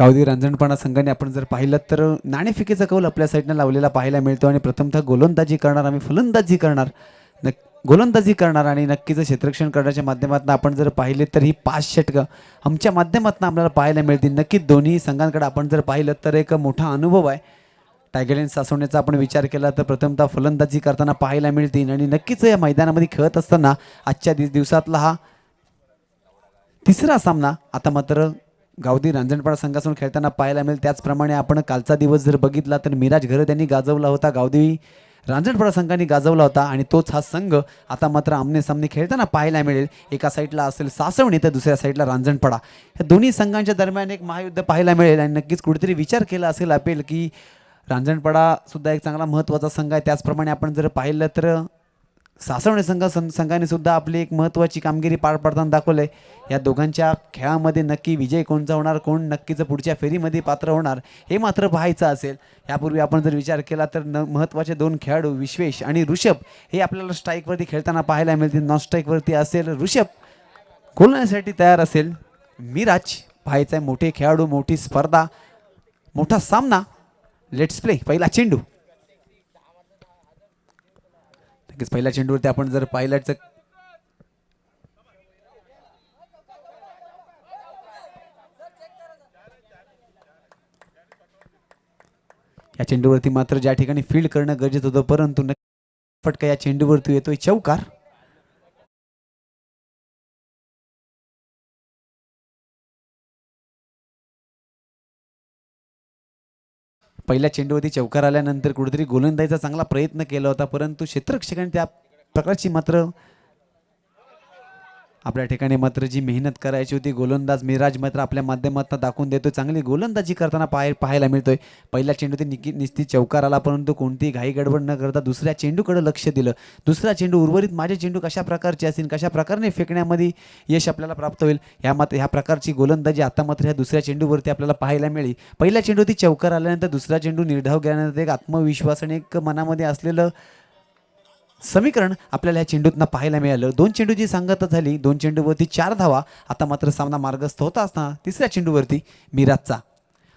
गावदेवी रांजणपाडा संघाने आपण जर पाहिलं तर नाणेफेकीचा कौल आपल्या साईडनं लावलेला पाहायला मिळतो आणि प्रथमतः गोलंदाजी करणार आम्ही फलंदाजी करणार गोलंदाजी करणार आणि नक्कीच क्षेत्ररक्षण करण्याच्या माध्यमातून आपण जर पाहिले तर ही 5 षटकं आमच्या माध्यमातून आपल्याला पाहायला मिळतील। नक्कीच दोन्ही संघांकडे आपण जर पाहिलं तर एक मोठा अनुभव आहे। टायगर लाईन्स सासवण्याचा आपण विचार केला तर प्रथमतः फलंदाजी करताना पाहायला मिळतील आणि नक्कीच या मैदानामध्ये खेळत असताना आजच्या दिवसातला हा तिसरा सामना आता मात्र गावदेवी रांजणपाडा संघासमोर खेळताना पाहायला मिळेल। त्याचप्रमाणे आपण कालचा दिवस जर बघितला तर मिराज घरत यांनी गाजवला होता, गावदेवी रांजणपाडा संघाने गाजवला होता आणि तोच हा संघ आता मात्र आमने सामने खेळताना पाहायला मिळेल। एका साईडला असेल सासवणी तर दुसऱ्या साईडला रांजणपाडा, या दोन्ही संघांच्या दरम्यान एक महायुद्ध पाहायला मिळेल आणि नक्कीच कुठेतरी विचार केला असेल अपेल की रांजणपाडा सुद्धा एक चांगला महत्त्वाचा संघ आहे। त्याचप्रमाणे आपण जर पाहिलं तर सासवणे संघाने सुद्धा आपली एक महत्त्वाची कामगिरी पार पाडताना दाखवले। या दोघांच्या खेळामध्ये नक्की विजय कोणचा होणार, कोण नक्कीच पुढच्या फेरीमध्ये पात्र होणार हे मात्र पाहायचं असेल। यापूर्वी आपण जर विचार केला तर महत्त्वाचे 2 खेळाडू विश्वेश आणि ऋषभ हे आपल्याला स्ट्राईकवरती खेळताना पाहायला मिळतील। नॉन स्ट्राईकवरती असेल ऋषभ, गोलण्यासाठी तयार असेल मिराज। पाहायचं आहे मोठे खेळाडू, मोठी स्पर्धा, मोठा सामना। Let's play. पहिला चेंडू, पहिल्या चेंडूवरती आपण जर पाहिलं तर या चेंडूवरती मात्र ज्या ठिकाणी फील्ड करणं गरजेचं होतं परंतु फटका या चेंडूवरती येतोय चौकार। पहिल्या चेंडूवरती चौकार आल्यानंतर कुठेतरी गोलंदाजीचा चांगला प्रयत्न केला होता परंतु क्षेत्ररक्षकांनी त्या प्रकारची मात्र आपल्या ठिकाणी मात्र जी मेहनत करायची होती गोलंदाज मिराज मात्र आपल्या माध्यमातून दाखवून देतोय, चांगली गोलंदाजी करताना पाहायला मिळतोय। पहिल्या चेंडूवरती निश्चित चौकार आला परंतु कोणतीही घाई गडबड न करता दुसऱ्या चेंडूकडे लक्ष दिलं। दुसरा चेंडू उर्वरित माझे चेंडू कशा प्रकारचे असतील, कशा प्रकारे फेकण्यामध्ये यश आपल्याला प्राप्त होईल ह्या प्रकारची गोलंदाजी आता मात्र ह्या दुसऱ्या चेंडूवरती आपल्याला पाहायला मिळेल। पहिल्या चेंडूवरती चौकार आल्यानंतर दुसरा चेंडू निर्धाव केल्यानंतर एक आत्मविश्वास आणि एक मनामध्ये असलेलं समीकरण आपल्याला या चेंडूतनं पाहायला मिळालं। 2 चेंडूची सांगता झाली, 2 चेंडूवरती 4 धावा। आता मात्र सामना मार्गस्थ होता असताना तिसऱ्या चेंडूवरती मिराजचा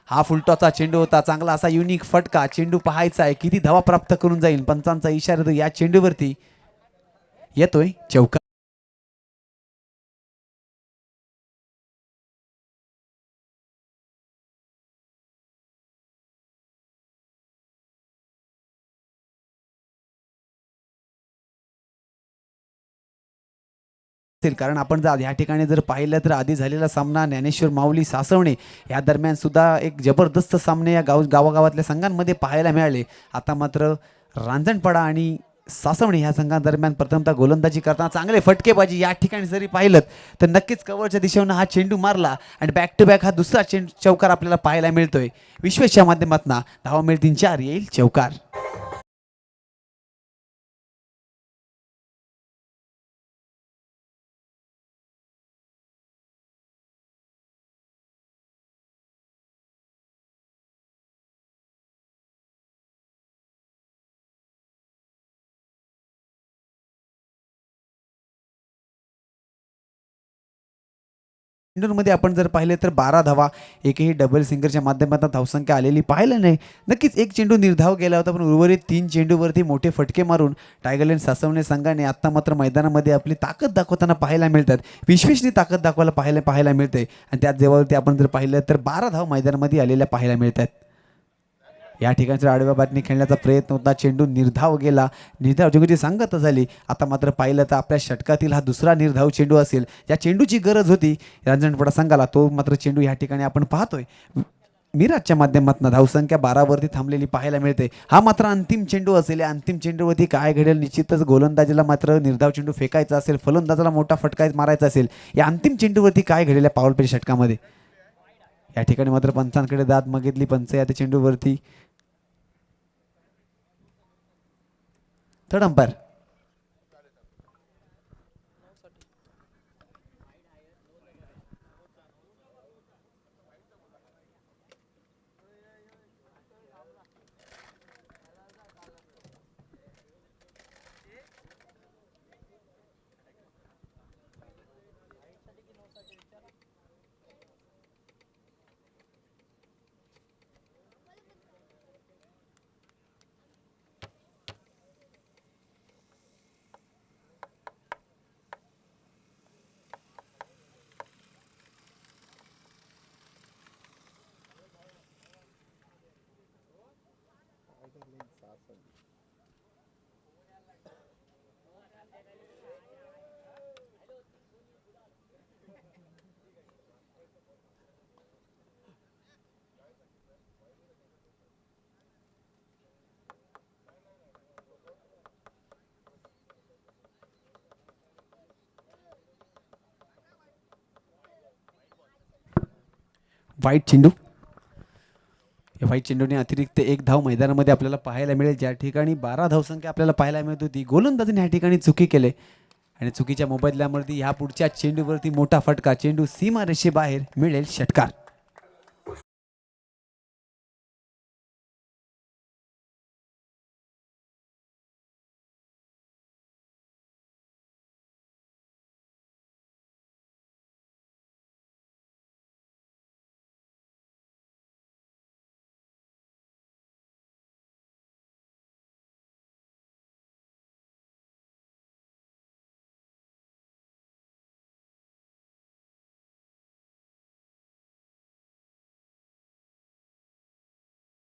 हा फुलटॉचा चेंडू होता, चांगला असा युनिक फटका। चेंडू पाहायचा आहे किती धावा प्राप्त करून जाईल, पंचांचा इशारा या चेंडूवरती येतोय चौकार। कारण आपण जर या ठिकाणी जर पाहिलं तर आधी झालेला सामना ज्ञानेश्वर माऊली सासवणे या दरम्यान सुद्धा एक जबरदस्त सामने या गावागावातल्या संघांमध्ये पाहायला मिळाले। आता मात्र रांजणपाडा आणि सासवणे ह्या संघांदरम्यान प्रथमतः गोलंदाजी करताना चांगले फटकेबाजी या ठिकाणी जरी पाहिलं तर नक्कीच कव्हरच्या दिशेने हा चेंडू मारला आणि बॅक टू बॅक हा दुसरा चौकार आपल्याला पाहायला मिळतोय। विश्वेशच्या माध्यमातून धावा मिळतील 4, येईल चौकार। मध्ये आपण जर पाहिले तर 12 धावा, एकही डबल सिंगरच्या माध्यमातून धावसंख्या आलेली पाहिलं नाही। नक्कीच एक चेंडू निर्धाव गेला होता पण उर्वरित 3 चेंडूवरती मोठे फटके मारून टायगर लाईन्स सासवणे संघाने आता मात्र मैदानामध्ये आपली ताकद दाखवताना पाहायला मिळतात। विश्वेशनी ताकद दाखवायला पाहायला मिळते आणि त्याच जेव्हावरती आपण जर पाहिलं तर 12 धाव मैदानामध्ये आलेल्या पाहायला मिळतात। या ठिकाणी आडव्या बाटणी खेळण्याचा प्रयत्न होता, चेंडू निर्धाव गेला, निर्धाव चेंडूची सांगता झाली। आता मात्र पाहिलं तर आपल्या षटकातील हा दुसरा निर्धाव चेंडू असेल, या चेंडूची गरज होती रांजणपाडा संघाला, तो मात्र चेंडू या ठिकाणी आपण पाहतोय मिराजच्या माध्यमातून धावसंख्या 12 वरती थांबलेली पाहायला मिळते। हा मात्र अंतिम चेंडू असेल, या अंतिम चेंडूवरती काय घडेल निश्चितच गोलंदाजीला मात्र निर्धाव चेंडू फेकायचा असेल, फलंदाजाला मोठा फटका मारायचा असेल, या अंतिम चेंडूवरती काय घडेल या पावलपेच षटकामध्ये या ठिकाणी मात्र पंचांकडे दाद मागितली पंच या चेंडूवरती। थर्ड अंपायर वाईट चेंडू. या वाईट चेंडूने अतिरिक्त एक धाव मैदानामध्ये आपल्याला पाहायला मिळेल. ज्या ठिकाणी 12 धावसंख्या आपल्याला पाहायला मिळत होती, गोलंदाजाने या ठिकाणी चुकी केले आणि चुकीच्या मोबदल्यावरती ह्या पुढच्या चेंडूवरती मोठा फटका. चेंडू सीमा रेषेबाहेर, मिळेल षटकार.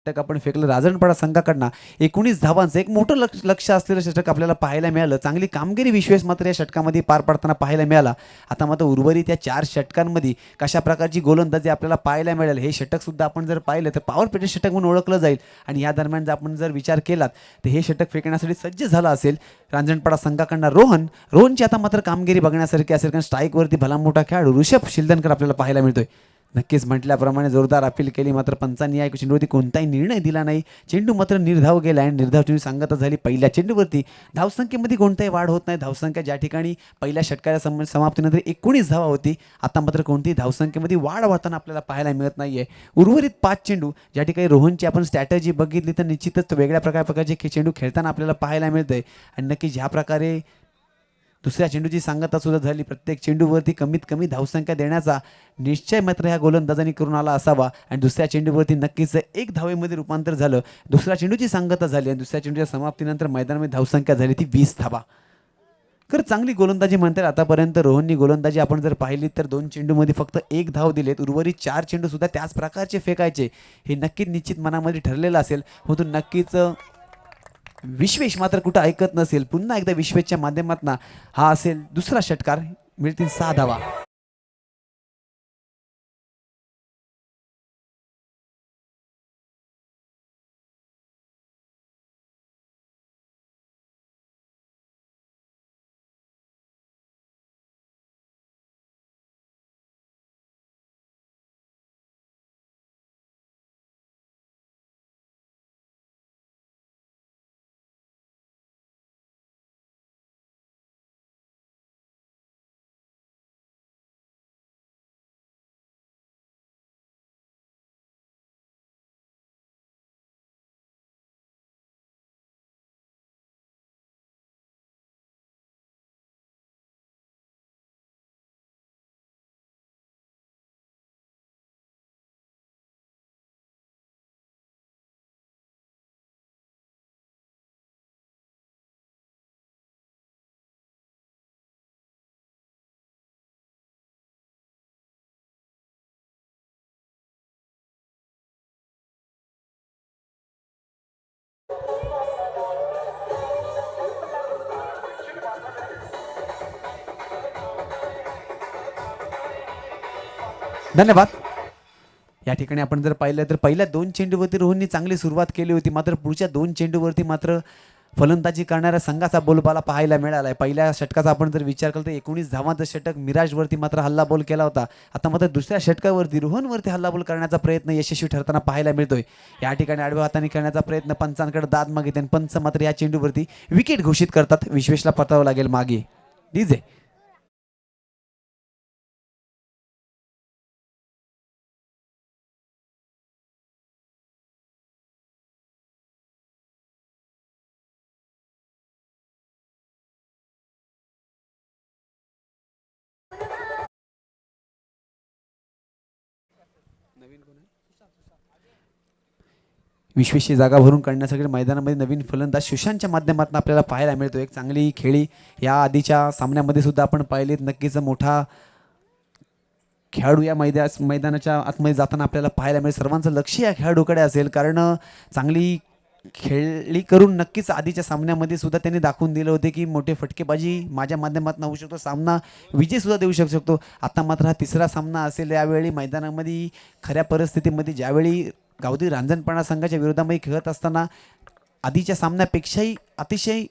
षटक आपण फेकलं राजनपाडा संघाकडनं. 19 धावांचं एक मोठं लक्ष असलेलं षटक आपल्याला पाहायला मिळालं. चांगली कामगिरी विश्वेश मात्र या षटकामध्ये पार पाडताना पाहायला मिळाला. आता मात्र उर्वरित या 4 षटकांमध्ये कशा प्रकारची गोलंदाजी आपल्याला पाहायला मिळेल हे षटक सुद्धा आपण जर पाहिलं तर पॉवर प्ले षटक म्हणून ओळखलं जाईल. आणि या दरम्यान जर आपण जर विचार केलात तर हे षटक फेकण्यासाठी सज्ज झाला असेल रांजणपाडा संघाकडनं रोहनची आता मात्र कामगिरी बघण्यासारखी असेल, कारण स्ट्राईकवरती भला मोठा खेळाडू ऋषभ शिलदनकर आपल्याला पाहायला मिळतोय. नक्कीच म्हटल्याप्रमाणे जोरदार अपील केली, मात्र पंचांनी या चेंडूवरती कोणताही निर्णय दिला नाही. चेंडू मात्र निर्धाव गेला आणि निर्धाव चेंडू सांगता झाली पहिल्या चेंडूवरती. धावसंख्येमध्ये कोणताही वाढ होत नाही. धावसंख्या ज्या ठिकाणी पहिल्या षटकाच्या समाप्तीनंतर 19 धावा होती, आता मात्र कोणतीही धावसंख्येमध्ये वाढ होताना आपल्याला पाहायला मिळत नाहीये. उर्वरित 5 चेंडू ज्या ठिकाणी रोहनची आपण स्ट्रॅटजी बघितली तर निश्चितच वेगळ्या प्रकारचे चेंडू खेळताना आपल्याला पाहायला मिळतंय. आणि नक्कीच ज्या प्रकारे दुसऱ्या चेंडूची सांगता सुद्धा झाली, प्रत्येक चेंडूवरती कमीत कमी धावसंख्या देण्याचा निश्चय मात्र ह्या गोलंदाजांनी करून आला असावा. आणि दुसऱ्या चेंडूवरती नक्कीच एक धावेमध्ये रूपांतर झालं. दुसऱ्या चेंडूची सांगता झाली आणि दुसऱ्या चेंडूच्या समाप्तीनंतर मैदानामध्ये धावसंख्या झाली ती 20 धावा. तर चांगली गोलंदाजी म्हणतात आतापर्यंत रोहननी गोलंदाजी आपण जर पाहिली तर 2 चेंडूमध्ये फक्त 1 धाव दिलेत. उर्वरित 4 चेंडू सुद्धा त्याच प्रकारचे फेकायचे हे नक्कीच निश्चित मनामध्ये ठरलेलं असेल. म्हणून नक्कीच विश्वेश मात्र कुठं ऐकत नसेल. पुन्हा एकदा विश्वेशच्या माध्यमातून हा असेल दुसरा षटकार, मिळतील 6 धावा. धन्यवाद. या ठिकाणी आपण जर पाहिलं तर पहिल्या 2 चेंडूवरती रोहननी चांगली सुरुवात केली होती, मात्र पुढच्या 2 चेंडूवरती मात्र फलंदाजी करणाऱ्या संघाचा बोलबाला पाहायला मिळाला आहे. पहिल्या षटकाचा आपण जर विचार केला तर 19 धावांचं षटक मिराजवरती मात्र हल्लाबोल केला होता. आता मात्र दुसऱ्या षटकावरती रोहनवरती हल्लाबोल करण्याचा प्रयत्न यशस्वी ठरताना पाहायला मिळतोय. या ठिकाणी आडव्या हाताने खेळण्याचा प्रयत्न, पंचांकडे दाद मागितले आणि पंच मात्र या चेंडूवरती विकेट घोषित करतात. विश्वेशला पतावं लागेल मागे. डीजे विश्वेशची जागा भरून काढण्यासाठी मैदानामध्ये नवीन फलंदाज सुशांतच्या माध्यमातून आपल्याला पाहायला मिळतो. एक चांगली खेळी या आधीच्या सामन्यामध्ये सुद्धा आपण पाहिलेत. नक्कीच मोठा खेळाडू या मैदानाच्या आतमध्ये जाताना आपल्याला पाहायला मिळेल. सर्वांचं लक्ष या खेळाडूकडे असेल, कारण चांगली खेळी करून नक्कीच आधीच्या सामन्यामध्ये सुद्धा त्यांनी दाखवून दिले होते की मोठे फटकेबाजी माझ्या माध्यमातून होऊ शकतो, सामना विजय सुद्धा देऊ शकतो. आता मात्र हा तिसरा सामना असेल. यावेळी मैदानामध्ये खऱ्या परिस्थितीमध्ये ज्यावेळी गावठी रांजणपाडा संघाच्या विरोधामध्ये खेळत असताना आधीच्या सामन्यापेक्षाही अतिशय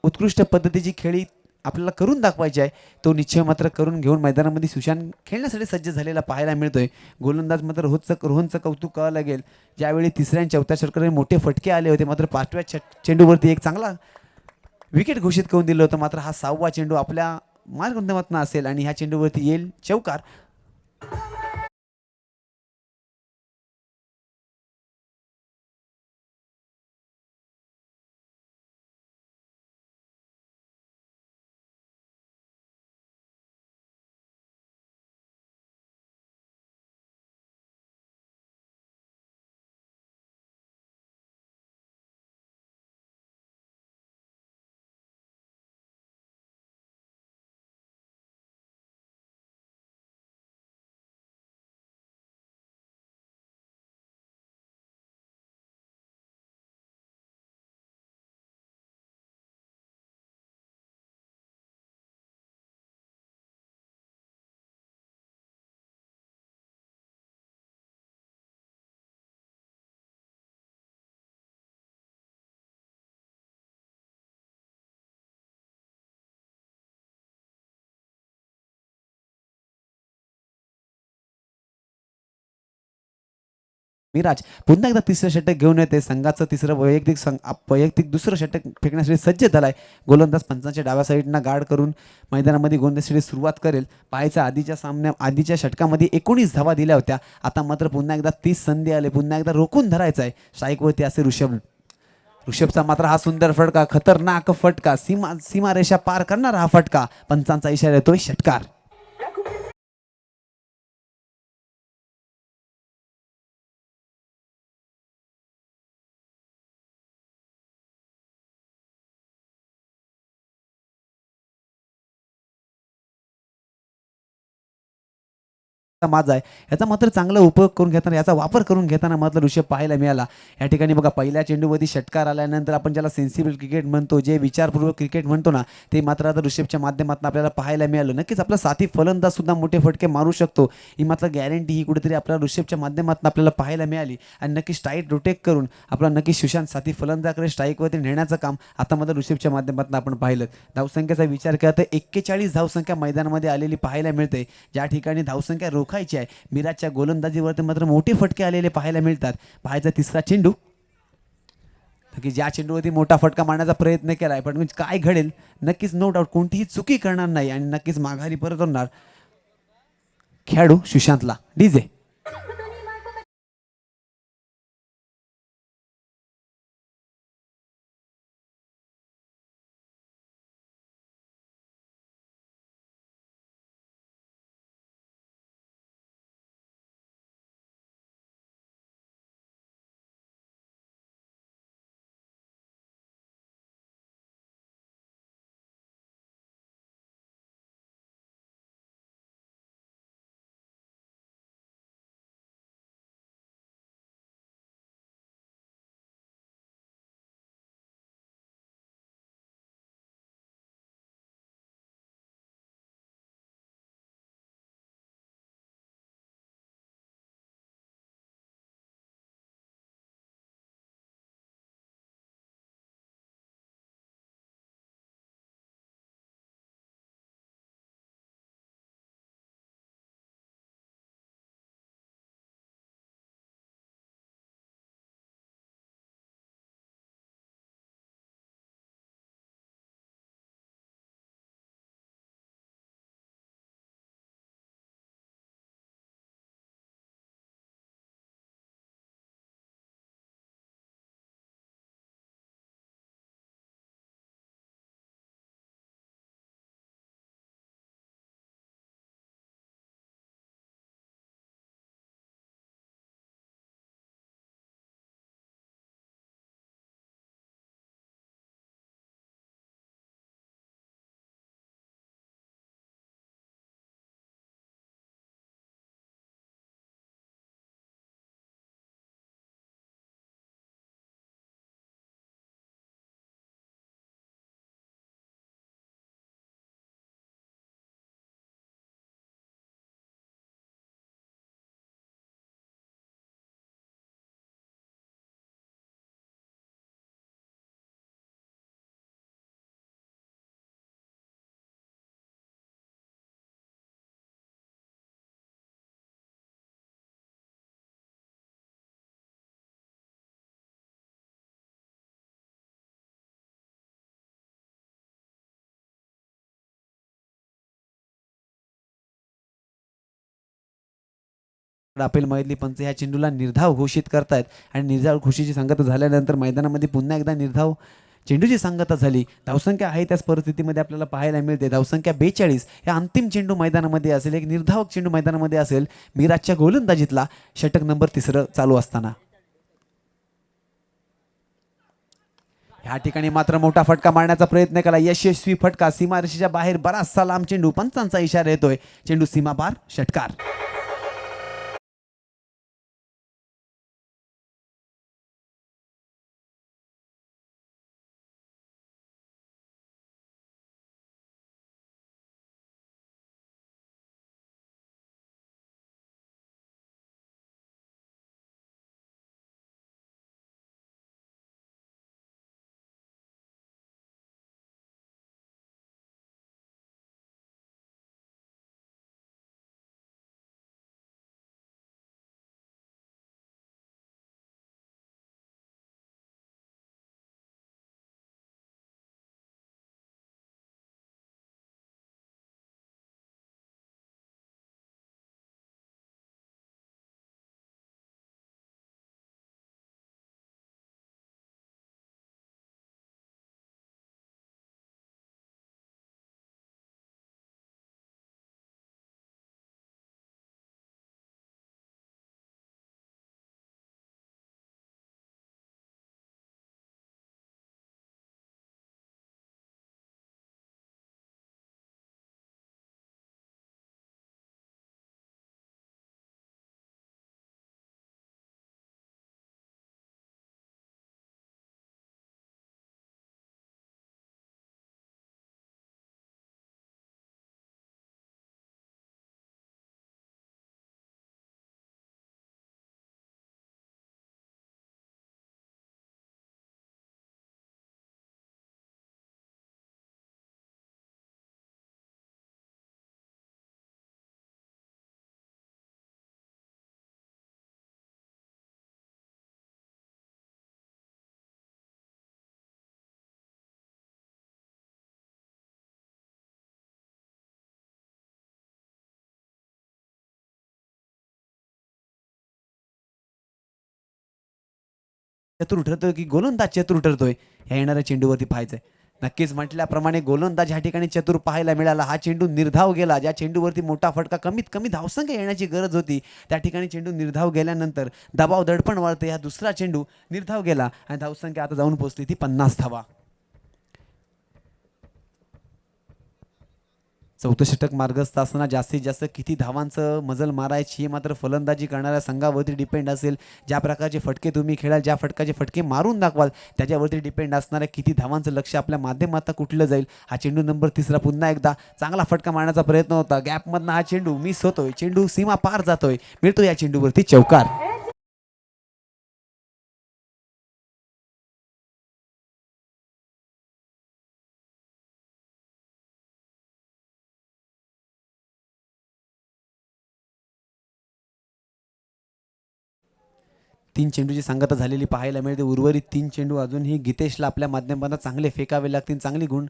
उत्कृष्ट पद्धतीची खेळी आपल्याला करून दाखवायचे आहे तो निश्चय मात्र करून घेऊन मैदानामध्ये सुशांत खेळण्यासाठी सज्ज झालेला पाहायला मिळतोय. गोलंदाज मात्र रोहनचं कौतुक करावं लागेल. ज्यावेळी तिसऱ्या आणि चौथ्या षटकामध्ये मोठे फटके आले होते मात्र पाचव्या चेंडूवरती एक चांगला विकेट घोषित करून दिलं होतं. मात्र हा 6वा चेंडू आपल्या मार्गदर्शनातून असेल आणि ह्या चेंडूवरती येईल चौकार. मिराज पुन्हा एकदा तिसरं षटक घेऊन येते. संघाचं तिसरं वैयक्तिक दुसरं षटक फेकण्यासाठी सज्ज झालाय. गोलंदाज पंचांच्या डाव्या साईडनं गार्ड करून मैदानामध्ये गोलंदाजीसाठी सुरुवात करेल. पाहायचा आधीच्या षटकामध्ये 19 धावा दिल्या होत्या. आता मात्र पुन्हा एकदा 30 संधी आले. पुन्हा एकदा रोखून धरायचा आहे. स्ट्राईकवरती असे ऋषभचा मात्र हा सुंदर फटका, खतरनाक फटका, सीमारेषा पार करणारा हा फटका. पंचांचा इशारा येतोय षटकार. माझा आहे याचा मात्र चांगला उपयोग करून घेताना याचा वापर करून घेताना मात्र ऋषभ पाहायला मिळाला. या ठिकाणी बघा पहिल्या चेंडूमध्ये षटकार आल्यानंतर आपण ज्याला सेन्सिबल क्रिकेट म्हणतो, जे विचारपूर्वक क्रिकेट म्हणतो ना, ते मात्र आता ऋषभच्या माध्यमातून आपल्याला पाहायला मिळालं. नक्कीच आपला साथी फलंदाज सुद्धा मोठे फटके मारू शकतो ही मात्र गॅरंटी ही कुठेतरी आपल्याला ऋषभच्या माध्यमातून आपल्याला पाहायला मिळाली. आणि नक्की स्ट्राईक रोटेट करून आपला नक्की सुशांत साथी फलंदाजाकडे स्ट्राईकवरती नेण्याचं काम आता मात्र ऋषभच्या माध्यमातून आपण पाहिलं. धावसंख्येचा विचार केला तर 41 धावसंख्या मैदानामध्ये आलेली पाहायला मिळते. ज्या ठिकाणी धावसंख्या रोखायची आहे मिराजच्या गोलंदाजीवरती मात्र मोठे फटके आलेले पाहायला मिळतात. पाहायचा तिसरा चेंडू की ज्या चेंडूवरती मोठा फटका मारण्याचा प्रयत्न केलाय पण काय घडेल नक्कीच नो डाऊट कोणतीही चुकी करणार नाही आणि नक्कीच माघारी परत होणार खेळाडू सुशांतला. डीजे राफेल मैदली पंच ह्या चेंडूला निर्धाव घोषित करतायत आणि निर्धाव घोषितची सांगता झाल्यानंतर मैदानामध्ये पुन्हा एकदा निर्धाव चेंडूची सांगता झाली. धावसंख्या आहे त्याच परिस्थितीमध्ये आपल्याला पाहायला मिळते. धावसंख्या 42. या अंतिम चेंडू मैदानामध्ये असेल, एक निर्धावक चेंडू मैदानामध्ये असेल. मिराजच्या गोलंदाजीतला षटक नंबर 3 चालू असताना ह्या ठिकाणी मात्र मोठा फटका मारण्याचा प्रयत्न केला. यशस्वी फटका सीमारेषेच्या बाहेर, बराचसा लांब चेंडू. पंचांचा इशारा येतोय, चेंडू सीमापार, षटकार. चतुर ठरतोय की गोलंदाज चतुर ठरतोय ह्या येणाऱ्या चेंडूवरती पाहायचंय. नक्कीच म्हटल्याप्रमाणे गोलंदाज ह्या ठिकाणी चतुर पाहायला मिळाला. हा चेंडू निर्धाव गेला. ज्या चेंडूवरती मोठा फटका, कमीत कमी धावसंख्या येण्याची गरज होती, त्या ठिकाणी चेंडू निर्धाव गेल्यानंतर दबाव दडपण वाढते. हा दुसरा चेंडू निर्धाव गेला आणि धावसंख्या आता जाऊन पोहोचली ती 50 धावा. चौथं षटक मार्गस्थ असताना जास्तीत जास्त किती धावांचं मजल मारायची हे मात्र फलंदाजी करणाऱ्या संघावरती डिपेंड असेल. ज्या प्रकारचे फटके तुम्ही खेळाल, ज्या फटकाचे फटके मारून दाखवाल, त्याच्यावरती डिपेंड असणाऱ्या किती धावांचं लक्ष आपल्या माध्यमातून कुठलं जाईल. हा चेंडू नंबर 3 पुन्हा एकदा चांगला फटका मारण्याचा प्रयत्न होता. गॅपमधनं हा चेंडू मिस होतोय. चेंडू सीमा पार जातोय. मिळतो या चेंडूवरती चौकार. तीन चेंडूची सांगता झालेली पाहायला मिळते. उर्वरित 3 चेंडू अजूनही गीतेशला आपल्या माध्यमातून चांगले फेकावे लागतील, चांगली गुण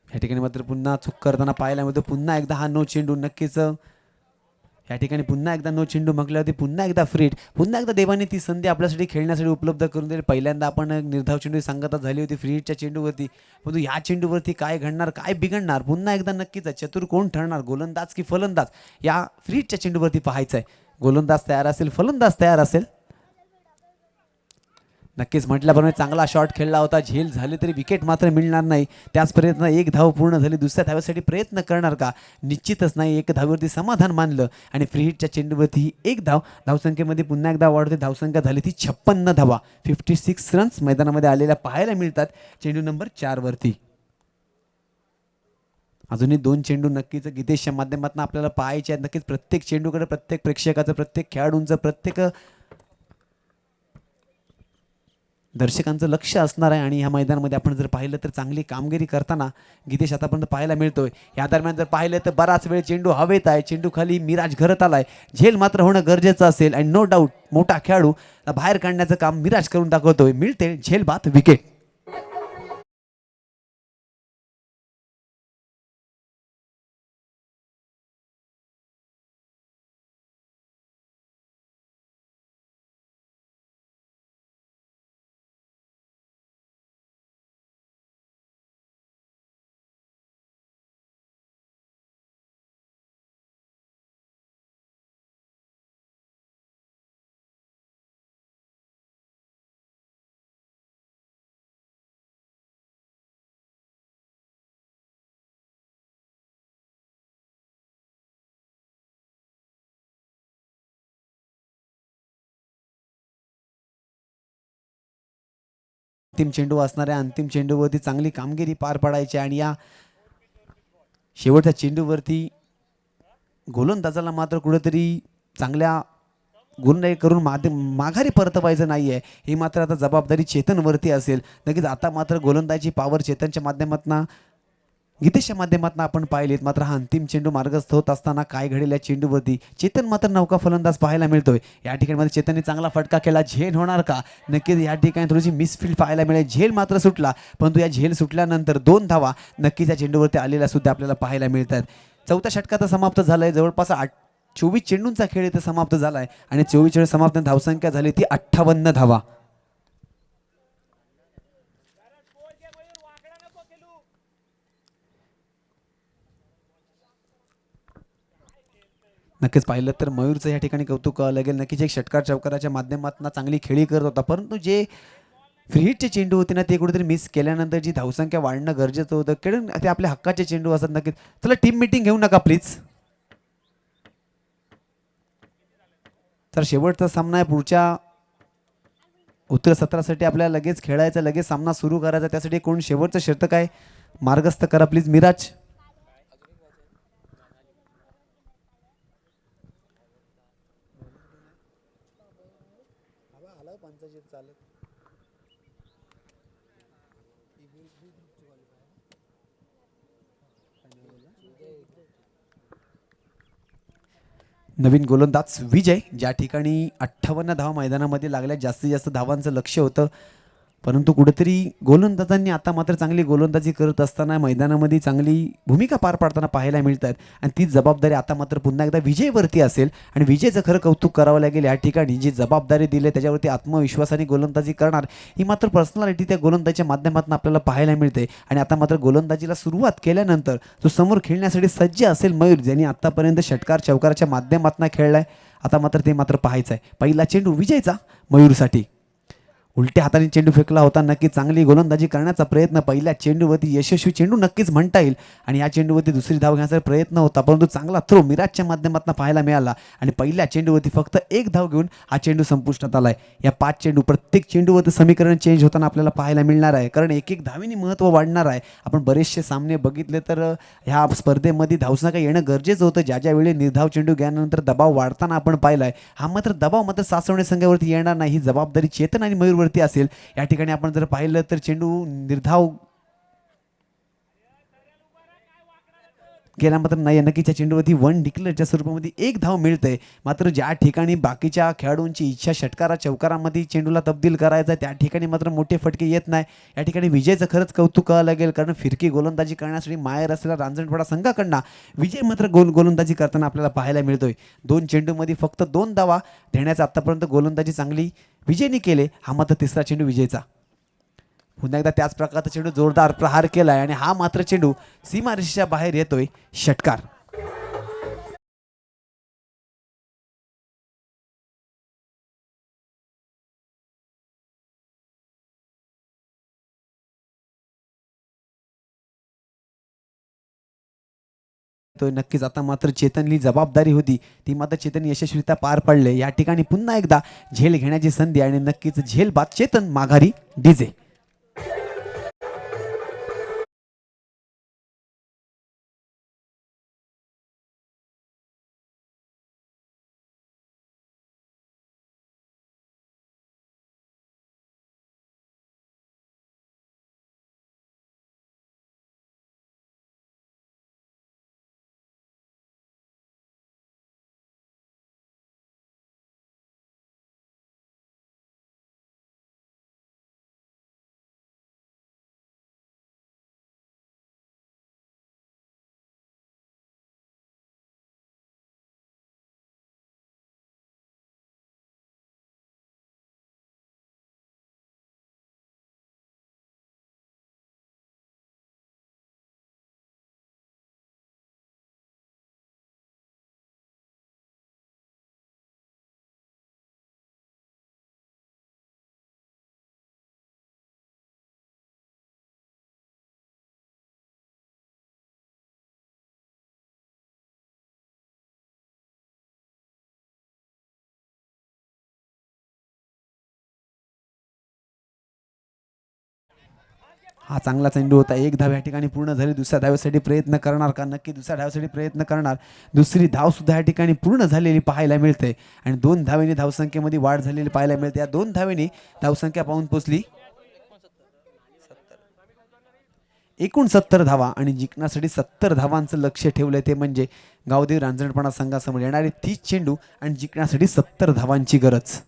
या ठिकाणी मात्र पुन्हा चूक करताना पाहायला मिळतो. पुन्हा एकदा हा नो चेंडू. नक्कीच या ठिकाणी पुन्हा एकदा नो चेंडू म्हटल्यावरती पुन्हा एकदा फ्रीट. पुन्हा एकदा देवाने ती संधी आपल्यासाठी खेळण्यासाठी उपलब्ध करून दिली. पहिल्यांदा आपण निर्धाव चेंडू सांगता झाली होती फ्रीटच्या चेंडूवरती, परंतु ह्या चेंडूवरती काय घडणार, काय बिघडणार, पुन्हा एकदा नक्कीच चतुर कोण ठरणार, गोलंदाज की फलंदाज, या फ्रीटच्या चेंडूवरती पाहायचं आहे. गोलंदाज तयार असेल, फलंदाज तयार असेल. नक्कीच म्हटल्याप्रमाणे चांगला शॉट खेळला होता. झेल झाली तरी विकेट मात्र मिळणार नाही. त्याच प्रयत्न एक धाव पूर्ण झाली. दुसऱ्या धावेसाठी प्रयत्न करणार का? निश्चितच नाही. एक धावेवरती समाधान मानलं आणि फ्री हिटच्या चेंडूवरती एक धाव. धावसंख्येमध्ये पुन्हा एकदा वाढते. धावसंख्या झाली ती 56 धावा. 56 रन्स मैदानामध्ये आलेल्या पाहायला मिळतात चेंडू नंबर 4 वरती. अजूनही 2 चेंडू नक्कीच गीतेशच्या माध्यमातून आपल्याला पाहायचे आहेत. नक्कीच प्रत्येक चेंडूकडे प्रत्येक प्रेक्षकाचं, प्रत्येक खेळाडूंचं, प्रत्येक दर्शकांचं लक्ष असणार आहे. आणि ह्या मैदानामध्ये आपण जर पाहिलं तर चांगली कामगिरी करताना गीतेश आतापर्यंत पाहायला मिळतोय. या दरम्यान जर पाहिलं तर बराच वेळ चेंडू हवेत आहे. चेंडू खाली मिराज घरत आलाय. झेल मात्र होणं गरजेचं असेल आणि नो डाऊट मोठा खेळाडू बाहेर काढण्याचं काम मिराज करून दाखवतोय. मिळते झेल बाद विकेट. अंतिम चेंडू असणार आहे. अंतिम चेंडूवरती चांगली कामगिरी पार पाडायची आणि या शेवटच्या चेंडूवरती गोलंदाजाला मात्र कुठेतरी चांगल्या गोलंदाजी करून माघारी परतवायचं नाहीये. ही मात्र आता जबाबदारी चेतनवरती असेल. नक्कीच आता मात्र गोलंदाजी पावर चेतनच्या माध्यमातून गीतेशच्या माध्यमातून आपण पाहिलेत. मात्र हा अंतिम चेंडू मार्गस्थ होत असताना काय घडेल या चेंडूवरती चेतन मात्र नौका फलंदाज पाहायला मिळतोय. या ठिकाणी मध्ये चेतनने चांगला फटका केला. झेल होणार का? नक्कीच या ठिकाणी थोडीशी मिसफील्ड पाहायला मिळेल. झेल मात्र सुटला, परंतु या झेल सुटल्यानंतर 2 धावा नक्कीच या चेंडूवरती आलेल्या सुद्धा आपल्याला पाहायला मिळतात. चौथ्या षटकाचा समाप्त झालाय. जवळपास 24 चेंडूंचा खेळ इथे समाप्त झालाय आणि 24 चेंडू समाप्त धावसंख्या झाली ती 58 धावा. नक्कीच पाहिलं तर मयूरचं या ठिकाणी कौतुक लागेल. नक्कीच एक षटकार चौकाराच्या माध्यमातून चांगली खेळी करत होता, परंतु जे फ्री हिटचे चेंडू होते ना ते कुठेतरी मिस केल्यानंतर जी धावसंख्या वाढणं गरजेचं होतं कारण ते आपल्या हक्काचे चेंडू असतात. नक्कीच चला टीम मीटिंग घेऊ नका प्लीज. तर शेवटचा सामना आहे. पुढच्या उत्तर सत्रासाठी आपल्याला लगेच खेळायचा, लगेच सामना सुरू करायचा. त्यासाठी कोण शेवटचं शर्त काय मार्गस्थ करा प्लीज. मिराज नवीन गोलंदाज विजय ज्या ठिकाणी 58 धावा मैदानामध्ये लागल्या. जास्तीत जास्त धावांचं लक्ष होतं, परंतु कुठेतरी गोलंदाजांनी आता मात्र चांगली गोलंदाजी करत असताना मैदानामध्ये चांगली भूमिका पार पाडताना पाहायला मिळतात आणि ती जबाबदारी आता मात्र पुन्हा एकदा विजयवरती असेल आणि विजयचं खरं कौतुक करावं लागेल. या ठिकाणी जी जबाबदारी दिली त्याच्यावरती आत्मविश्वासाने गोलंदाजी करणार ही मात्र पर्सनॅलिटी त्या गोलंदाजीच्या माध्यमातून आपल्याला पाहायला मिळते. आणि आता मात्र गोलंदाजीला सुरुवात केल्यानंतर तो समोर खेळण्यासाठी सज्ज असेल मयूर, ज्यांनी आतापर्यंत षटकार चौकाराच्या माध्यमातून खेळलाय. आता मात्र ते मात्र पाहायचं आहे. पहिला चेंडू विजयचा मयूरसाठी. उलट्या हाताने चेंडू फेकला होता. नक्की चांगली गोलंदाजी करण्याचा प्रयत्न, पहिल्या चेंडूवरती यशस्वी चेंडू नक्कीच म्हणता येईल आणि या चेंडूवरती दुसरी धाव घेण्याचा प्रयत्न होता, परंतु चांगला थ्रो मिराजच्या माध्यमातून पाहायला मिळाला आणि पहिल्या चेंडूवरती फक्त 1 धाव घेऊन हा चेंडू संपुष्टात आलाय. या 5 चेंडू प्रत्येक चेंडूवरती समीकरण चेंज होताना आपल्याला पाहायला मिळणार आहे, कारण एक एक धावीने महत्त्व वाढणार आहे. आपण बरेचसे सामने बघितले तर ह्या स्पर्धेमध्ये धावसंख्या येणं गरजेचं होतं. ज्या ज्यावेळी निर्धाव चेंडू गेल्यानंतर दबाव वाढताना आपण पाहिलाय. हा मात्र दबाव मात्र सासवणे संघावरती येणार नाही. ही जबाबदारी चेतन आणि मयूरवरती असेल. या ठिकाणी आपण जर पाहिलं तर चेंडू निर्धाव गेला मात्र नाही. नक्कीच्या चेंडूवरती 1 डिक्लेअरच्या स्वरूपामध्ये 1 धाव मिळते. मात्र ज्या ठिकाणी बाकीच्या खेळाडूंची इच्छा षटकारा चौकारामध्ये चेंडूला तब्दील करायचा त्या ठिकाणी मात्र मोठे फटके येत नाही. या ठिकाणी विजयचं खरंच कौतुक करावं लागेल, कारण फिरकी गोलंदाजी करण्यासाठी माहेर असलेला रांजणपाडा संघाकडनं विजय मात्र गोलंदाजी करताना आपल्याला पाहायला मिळतोय. 2 चेंडूमध्ये फक्त 2 धावा देण्याचा आतापर्यंत गोलंदाजी चांगली विजयने केले. हा मात्र तिसरा चेंडू विजयचा. पुन्हा एकदा त्याच प्रकारचा चेंडू जोरदार प्रहार केलाय आणि हा मात्र चेंडू सीमारेषेच्या बाहेर येतोय. षटकार. तो नक्कीच आता मात्र चेतनली जबाबदारी होती ती मात्र चेतन यशस्वीरित्या पार पडले. या ठिकाणी पुन्हा एकदा झेल घेण्याची संधी आणि नक्कीच झेल बाद चेतन माघारी डीजे. हा चांगला चेंडू होता. एक धाव या ठिकाणी पूर्ण झाली. दुसऱ्या धावेसाठी प्रयत्न करणार का? नक्की दुसऱ्या धावेसाठी प्रयत्न करणार. दुसरी धाव सुद्धा या ठिकाणी पूर्ण झालेली पाहायला मिळते आणि 2 धावेने धावसंख्येमध्ये वाढ झालेली पाहायला मिळते. या 2 धावेने धावसंख्या पाहून पोहोचली 69 धावा आणि जिंकण्यासाठी 70 धावांचं लक्ष्य ठेवलंय. ते म्हणजे गावदेवी रांजणपाडा संघासमोर येणारे 30 चेंडू आणि जिंकण्यासाठी 70 धावांची गरज.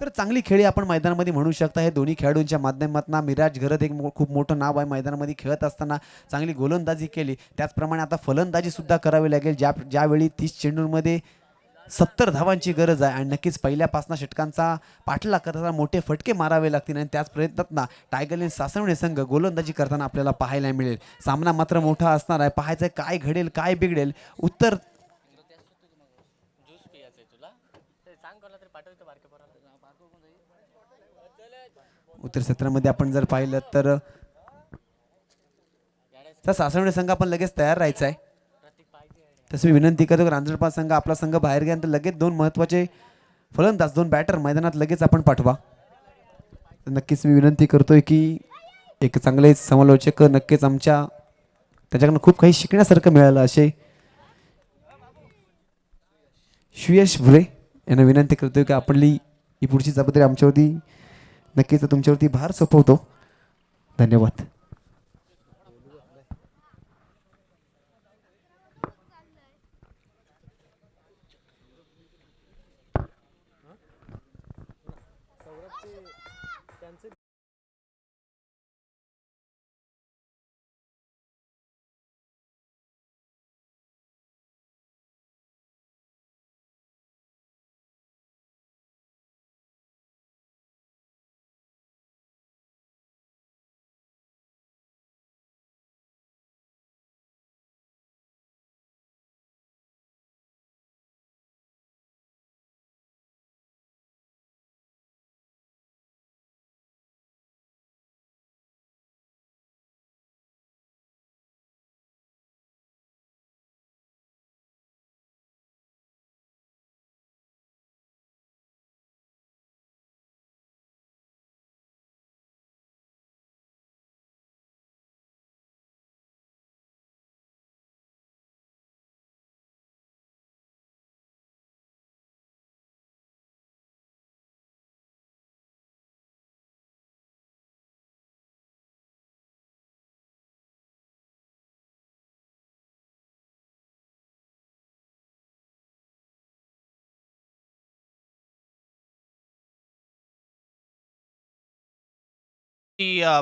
तर चांगली खेळी आपण मैदानामध्ये म्हणू शकता. हे दोन्ही खेळाडूंच्या माध्यमातून मिराज घरत एक खूप मोठं नाव आहे. मैदानामध्ये खेळत असताना चांगली गोलंदाजी केली, त्याचप्रमाणे आता फलंदाजी सुद्धा करावी लागेल. ज्यावेळी 30 चेंडूंमध्ये 70 धावांची गरज आहे आणि नक्कीच पहिल्यापासून षटकांचा पाठलाग करताना मोठे फटके मारावे लागतील आणि त्याच प्रयत्नात टायगर सासवणे संघ गोलंदाजी करताना आपल्याला पाहायला मिळेल. सामना मात्र मोठा असणार आहे. पाहायचं काय घडेल, काय बिघडेल. उत्तर सत्रामध्ये आपण जर पाहिलं तर सासवणे संघ आपण लगेच तयार राहायचं आहे. तसं मी विनंती करतो, रांजणपाडा संघ आपला संघ बाहेर गेल्यानंतर लगेच 2 महत्त्वाचे फलंदाज, 2 बॅटर मैदानात लगेच आपण पाठवा. तर नक्कीच मी विनंती करतोय की एक चांगले समालोचक नक्कीच आमच्या त्याच्याकडून खूप काही शिकण्यासारखं मिळालं असे श्रेयश भुले यांना विनंती करतोय की आपली ही पुढची जबाबदारी आमच्यावरती नक्कीच तुमच्यावरती भार सोपवतो. धन्यवाद.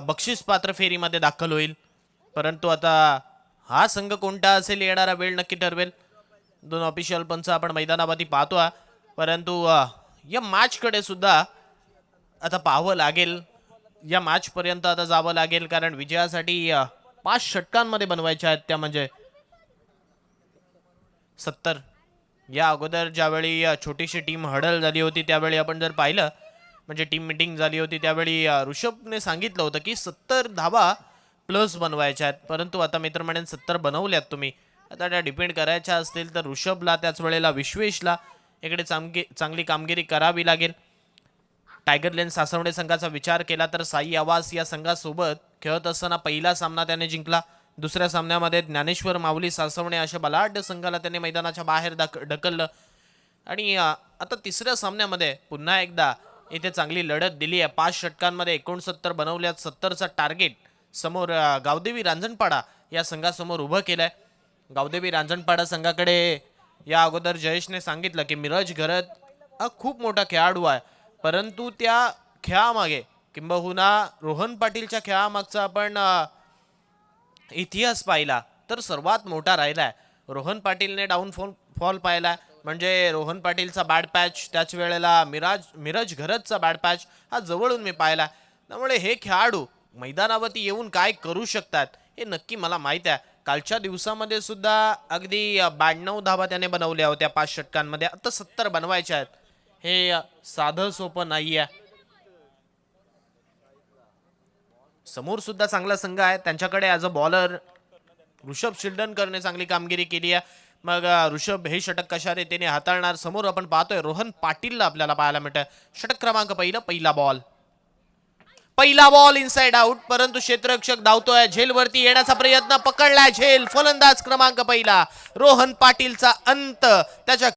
बक्षीस पात्र फेरीमध्ये दाखल होईल, परंतु आता हा संघ कोणता असेल येणारा वेळ नक्की ठरवेल. 2 ऑफिशियल पंच आपण मैदानावरती पाहतो, परंतु या मॅच कडे सुद्धा आता पाहावं लागेल. या मॅच पर्यंत आता जावं लागेल, कारण विजयासाठी 5 षटकांमध्ये बनवायच्या आहेत, त्या म्हणजे 70. या अगोदर ज्यावेळी छोटीशी टीम हडल झाली होती त्यावेळी आपण जर पाहिलं, म्हणजे टीम मीटिंग झाली होती त्यावेळी ऋषभने सांगितलं होतं की 70 धावा प्लस बनवायच्या आहेत, परंतु आता मित्र म्हणेन 70 बनवल्यात तुम्ही. आता त्या डिपेंड करायच्या असतील तर ऋषभला, त्याच वेळेला विश्वेशला इकडे चांगली कामगिरी करावी लागेल. टायगर लेन सासवणे संघाचा विचार केला तर साई आवास या संघासोबत खेळत असताना पहिला सामना त्याने जिंकला. दुसऱ्या सामन्यामध्ये ज्ञानेश्वर माऊली सासवणे अशा बलाढ्य संघाला त्याने मैदानाच्या बाहेर ढकललं आणि आता तिसऱ्या सामन्यामध्ये पुन्हा एकदा इथे चांगली लढत दिली आहे. 5 षटकांमध्ये 69 बनवल्यात. 70चा टार्गेट समोर गावदेवी रांजणपाडा या संघासमोर उभं केलंय. गावदेवी रांजणपाडा संघाकडे या अगोदर जयेशने सांगितलं की मिराज घरत हा खूप मोठा खेळाडू आहे, परंतु त्या खेळामागे किंबहुना रोहन पाटीलच्या खेळामागचा आपण इतिहास पाहिला तर सर्वात मोठा राहिलाय. रोहन पाटीलने डाऊनफॉल पाहिला, म्हणजे रोहन पाटीलचा बॅड पॅच, त्याच वेळेला मिराज घरतचा बॅड पॅच हा जवळून मी पाहिला. त्यामुळे हे खेळाडू मैदानावरती येऊन काय करू शकतात हे नक्की मला माहित आहे. कालच्या दिवसामध्ये सुद्धा अगदी 92 धावा त्याने बनवल्या होत्या 5 षटकांमध्ये. आता 70 बनवायच्या आहेत, हे साधं सोपं नाही आहे. समोर सुद्धा चांगला संघ आहे, त्यांच्याकडे ॲज अ बॉलर ऋषभ शिल्डनकरने चांगली कामगिरी केली आहे. मग ऋषभ हे षटक कशा रीतीने हाताळणार, समोर आपण पाहतोय रोहन पाटीलला आपल्याला पाहायला मिळतं. षटक क्रमांक पहिला बॉल पहिला बॉल इनसाइड आउट, परंतु क्षेत्ररक्षक धावतोय, झेलवरती येण्याचा प्रयत्न, पकडलाय झेल. फलंदाज क्रमांक पहिला रोहन पाटीलचा अंत त्याच्या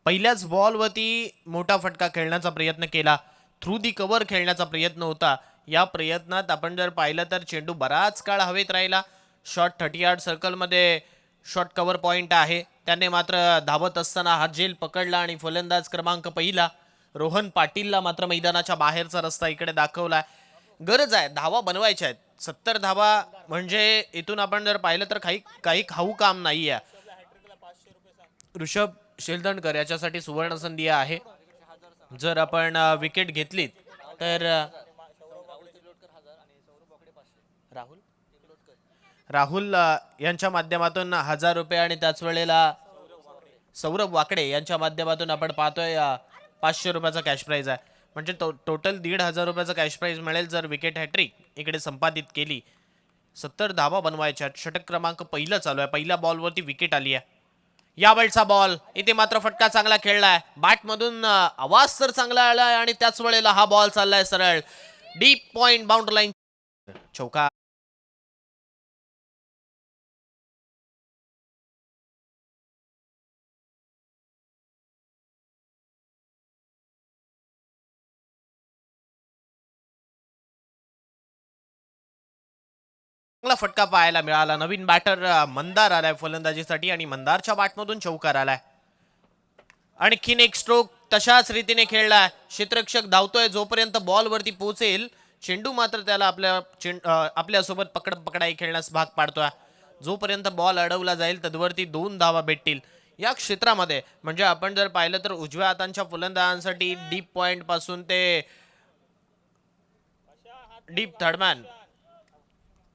पहिल्याच बॉलवरती मोठा फटका खेळण्याचा प्रयत्न केला, थ्रू दी कव्हर खेळण्याचा प्रयत्न होता. या प्रयत्नात आपण जर पाहिलं तर चेंडू बराच काळ हवेत राहिला. शॉट 30 यार्ड सर्कलमध्ये शॉट कव्हर पॉइंट आहे, त्याने मात्र धावत असताना हा झेल पकडला आणि फलंदाज क्रमांक पहिला रोहन पाटीलला मात्र मैदानाच्या बाहेरचा रस्ता इकडे दाखवलाय. गरज आहे, धावा बनवायच्या आहेत. 70 धावा म्हणजे इथून आपण जर पाहिलं तर काही खाऊ काम नाही आहे. ऋषभ शेलदणकर याच्यासाठी सुवर्ण संधी आहे. जर आपण विकेट घेतली तर राहुल यांच्या माध्यमातून 1000 रुपये आणि त्याच वेळेला सौरभ वाकडे यांच्या माध्यमातून आपण पाहतोय 500 रुपयाचा कॅश प्राइज आहे. म्हणजे टोटल 1500 रुपयाचा कॅश प्राइज मिळेल जर विकेट हॅट्रिक इकडे संपादित केली. 70 धावा बनवायच्या. षटक क्रमांक पहिलं चालू आहे. पहिल्या बॉलवरती विकेट आली आहे. यावेळचा बॉल इथे मात्र फटका चांगला खेळलाय, बॅटमधून आवाज तर चांगला आलाय आणि त्याच वेळेला हा बॉल चाललाय सरळ डीप पॉइंट बाउंड्री लाईन, चौका. चांगला फटका पाहायला मिळाला. नवीन बॅटर मंदार आलाय फलंदाजीसाठी आणि मंदारच्या बॅटमधून चौकार आलाय. आणखीन एक स्ट्रोक तशाच रीतीने खेळलाय. क्षेत्ररक्षक धावतोय, जोपर्यंत बॉल वरती पोहोचेल चेंडू मात्र त्याला आपल्यासोबत पकडाई खेळण्यास भाग पाडतोय. जोपर्यंत बॉल अडवला जाईल तदवरती 2 धावा भेटतील या क्षेत्रामध्ये. म्हणजे आपण जर पाहिलं तर उजव्या हातांच्या फलंदाजांसाठी डीप पॉइंट पासून ते डीप थर्डमॅन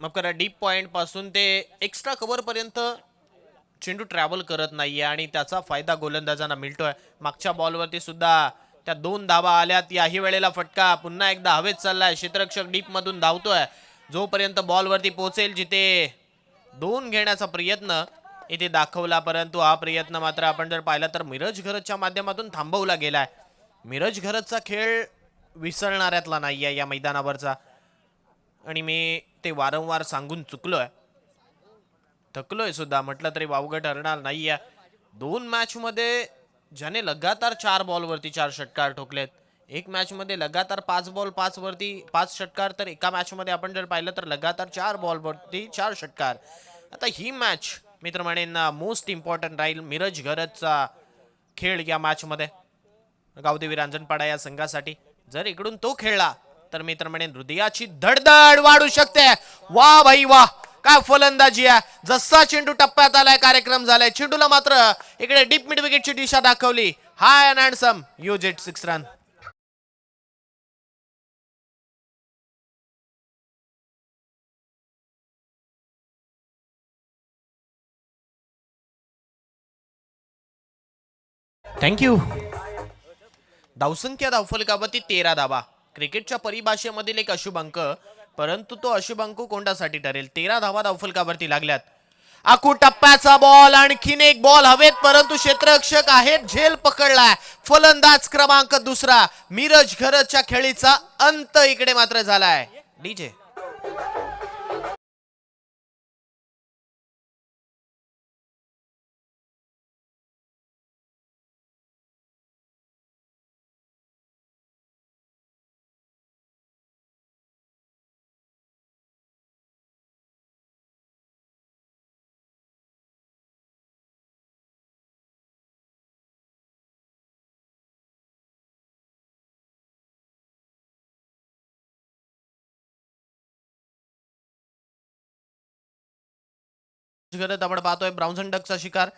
मग करा डीप पॉइंट पासून ते एक्स्ट्रा कव्हर पर्यंत चेंडू ट्रॅव्हल करत नाहीये आणि त्याचा फायदा गोलंदाजांना मिळतोय. मागच्या बॉलवरती सुद्धा त्या 2 धावा आल्यात. याही वेळेला फटका पुन्हा एकदा हवेत चाललाय. क्षेत्ररक्षक डीप मधून धावतोय, जोपर्यंत बॉलवरती पोहोचेल जिथे 2 घेण्याचा प्रयत्न इथे दाखवला, परंतु हा प्रयत्न मात्र आपण जर पाहिला तर मिरज घरजच्या माध्यमातून थांबवला गेलाय. मिरज घरजचा खेळ विसरणाऱ्यातला नाहीये या मैदानावरचा आणि मी ते वारंवार सांगून चुकलोय, थकलोय सुद्धा म्हटलं तरी वावगं ठरणार नाहीये. 2 मॅच मध्ये ज्याने लगातार 4 बॉलवरती 4 षटकार ठोकलेत, एक मॅच मध्ये लगातार 5 बॉल 5 वरती 5 षटकार, तर एका मॅच मध्ये आपण जर पाहिलं तर लगातार 4 बॉलवरती 4 षटकार. आता ही मॅच मी तर म्हणेन मोस्ट इम्पॉर्टंट राहील मिरज घरजचा खेळ या मॅच मध्ये गावदेवी रांजणपाडा या संघासाठी. जर इकडून तो खेळला तर मी तर म्हणेन हृदयाची धडधड वाढू शकते. वा भाई वा, काय फलंदाजी आहे. जसा चेंडू टप्प्यात आलाय कार्यक्रम झालाय. चेंडूला मात्र इकडे डीप मिड विकेटची दिशा दाखवली. High and handsome use it 6 run. Thank you. धावसंख्या धावफलकावरती 13 धावा, क्रिकेटच्या परिभाषेमधील एक अशुभ अंक, परंतु तो अशुभ अंक कोणत्यासाठी ठरेल. 13 धावा धावफलकावरती लागल्यात. आकू टप्प्याचा बॉल, आणखीन एक बॉल हवेत, परंतु क्षेत्ररक्षक आहेत, झेल पकडलाय. फलंदाज क्रमांक दुसरा मिरज घरजच्या खेळीचा अंत इकडे मात्र झालाय. डीजे घरत आपण पाहतोय ब्राउन्झन डकचा शिकार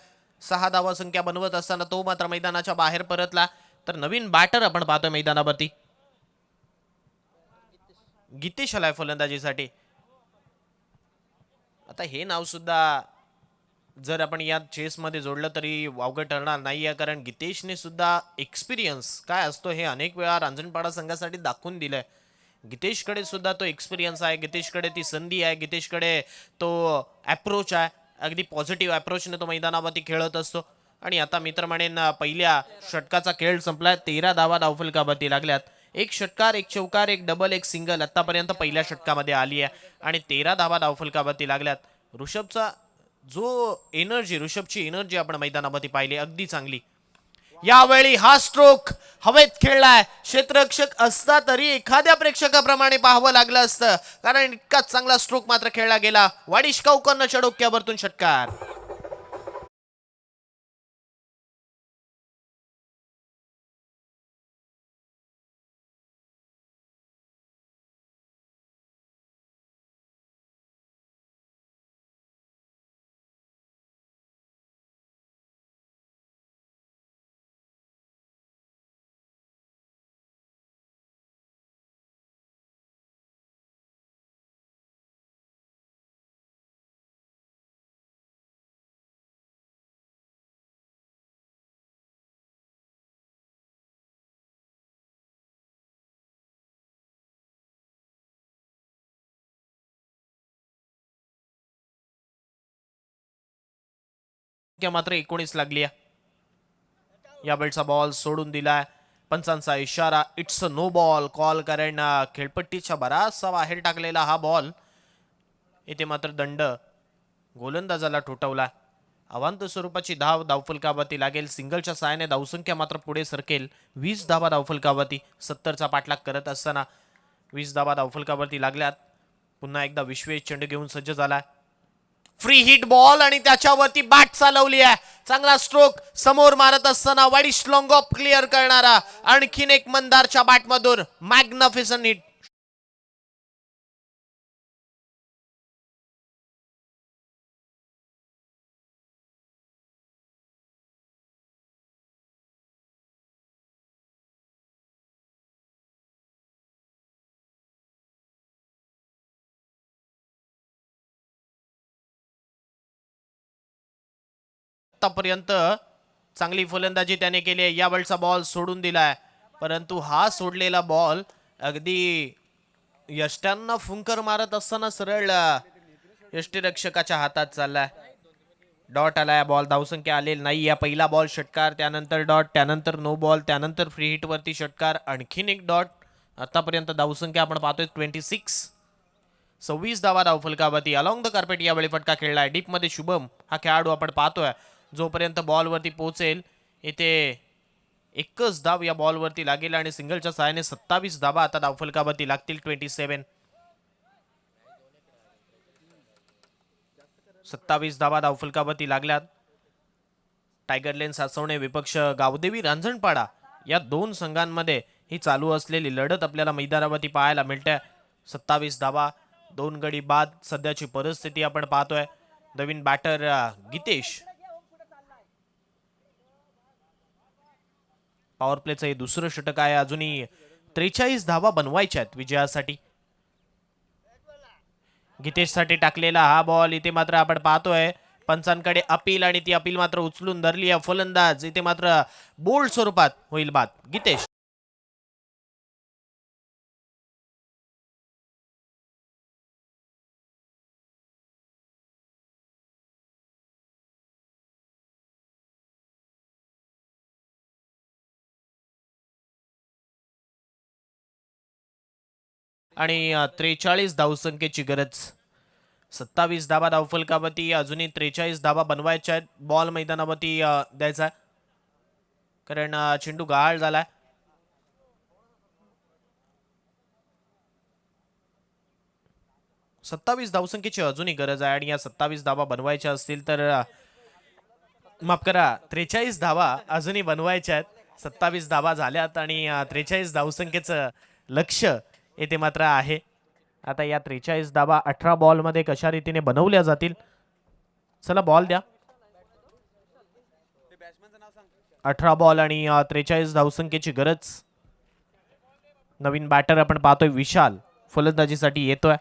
6 धावा संख्या बनवत असताना तो मात्र मैदानाच्या बाहेर परतला. तर नवीन बॅटर आपण पाहतोय मैदानावरती. गीतेश आलाय फलंदाजीसाठी. आता हे नाव सुद्धा जर आपण या चेसमध्ये जोडलं तरी वावगं ठरणार नाही आहे, कारण गीतेशने सुद्धा एक्सपिरियन्स काय असतो हे अनेक वेळा रांजणपाडा संघासाठी दाखवून दिलंय. गीतेशकडे सुद्धा तो एक्सपिरियन्स आहे, गीतेशकडे ती संधी आहे, गीतेशकडे तो अप्रोच आहे, अगदी पॉझिटिव्ह अप्रोचने तो मैदानावरती खेळत असतो. आणि आता मित्र म्हणेन पहिल्या षटकाचा खेळ संपलाय. 13 धावा धावफलकावरती लागल्यात. एक षटकार, एक चौकार, एक डबल, एक सिंगल आतापर्यंत पहिल्या षटकामध्ये आली आहे आणि 13 धावा धावफलकावरती लागल्यात. ऋषभचा जो एनर्जी, ऋषभची एनर्जी आपण मैदानामध्ये पाहिली अगदी चांगली. यावेळी हा स्ट्रोक हवेत खेळलाय. क्षेत्ररक्षक असता तरी एखाद्या प्रेक्षकाप्रमाणे पाहावं लागलं असतं, कारण इतका चांगला स्ट्रोक मात्र खेळला गेला. वाडिश काऊकरच्या डोक्यावरतून षटकार. मात्र 19 लागली आहे. यावेळचा बॉल सोडून दिलाय. पंचांचा इशारा, it's a no ball call, कारण खेळपट्टीच्या बराचसा बाहेर टाकलेला हा बॉल. इथे मात्र दंड गोलंदाजाला ठोठवला. अवांत स्वरूपाची धाव धावफलकावरती लागेल. सिंगलच्या सहाय्याने धावसंख्या मात्र पुढे सरकेल. 20 धावा धावफलकावरती 70चा पाठलाग करत असताना 20 धावा धावफलकावरती लागल्यात. पुन्हा एकदा विश्वेश चेंडू घेऊन सज्ज झालाय. फ्री हिट बॉल आणि त्याच्यावरती बॅट चालवली आहे. चांगला स्ट्रोक समोर मारत असताना वाडिश लॉंग ऑफ क्लिअर करणारा आणखीन एक मंदारच्या बॅटमधून मॅग्निफिसंट हिट. आतापर्यंत चांगली फलंदाजी त्याने केली आहे. यावेळचा बॉल सोडून दिलाय, परंतु हा सोडलेला बॉल अगदी यष्ट्यांना फुंकर मारत असताना सरळ यष्टीरक्षकाच्या हातात चाललाय. डॉट आलाय. बॉल धावसंख्या आलेली नाही. या पहिला बॉल षटकार, त्यानंतर डॉट, त्यानंतर नो बॉल, त्यानंतर फ्री हिट वरती षटकार, आणखीन एक डॉट. आतापर्यंत धावसंख्या आपण पाहतोय 26. 26 धावा धावफलकावरती. अलॉंग द कार्पेट यावेळी फटका खेळलाय. डीप मध्ये शुभम हा खेळाडू आपण पाहतोय. जोपर्यंत बॉलवरती पोहोचेल इथे एकच धाव या बॉलवरती लागेल आणि सिंगलच्या सहाय्याने 27 धावा आता धावफलकावरती लागतील. 27 27 धावा धावफलकावरती लागल्यात. टायगर लेन सासवणे विपक्ष गावदेवी रांजणपाडा या दोन संघांमध्ये ही चालू असलेली लढत आपल्याला मैदानावरती पाहायला मिळते. 27 धावा, 2 गडी बाद सध्याची परिस्थिती आपण पाहतोय. नवीन बॅटर गीतेश. पॉवर प्लेचं हे दुसरं षटक आहे. अजूनही 43 धावा बनवायच्या आहेत विजयासाठी. गीतेशसाठी टाकलेला हा बॉल इथे मात्र आपण पाहतोय पंचांकडे अपील आणि ती अपील मात्र उचलून धरली आहे फलंदाज. इथे मात्र बोल्ड स्वरूपात होईल बाद. गीतेश आणि 43 धावसंख्येची गरज. 27 धावा धावफलकावरती. अजूनही 43 धावा बनवायच्या आहेत. बॉल मैदानावरती द्यायचा, कारण चेंडू गहाळ झालाय. सत्तावीस धावसंख्येची अजूनही गरज आहे आणि या 27 धावा बनवायच्या असतील तर माफ करा 43 धावा अजूनही बनवायच्या आहेत. 27 धावा झाल्यात आणि 43 धावसंख्येचं लक्ष येथे मात्र आहे. आता या 43 धावा 18 बॉल मध्ये कशा रीतीने बनवल्या जातील. चला बॉल द्या. 18 बॉल आणि 43 धावसंख्येची गरज. नवीन बॅटर आपण पाहतोय विशाल. फलंदाजीसाठी येतोय.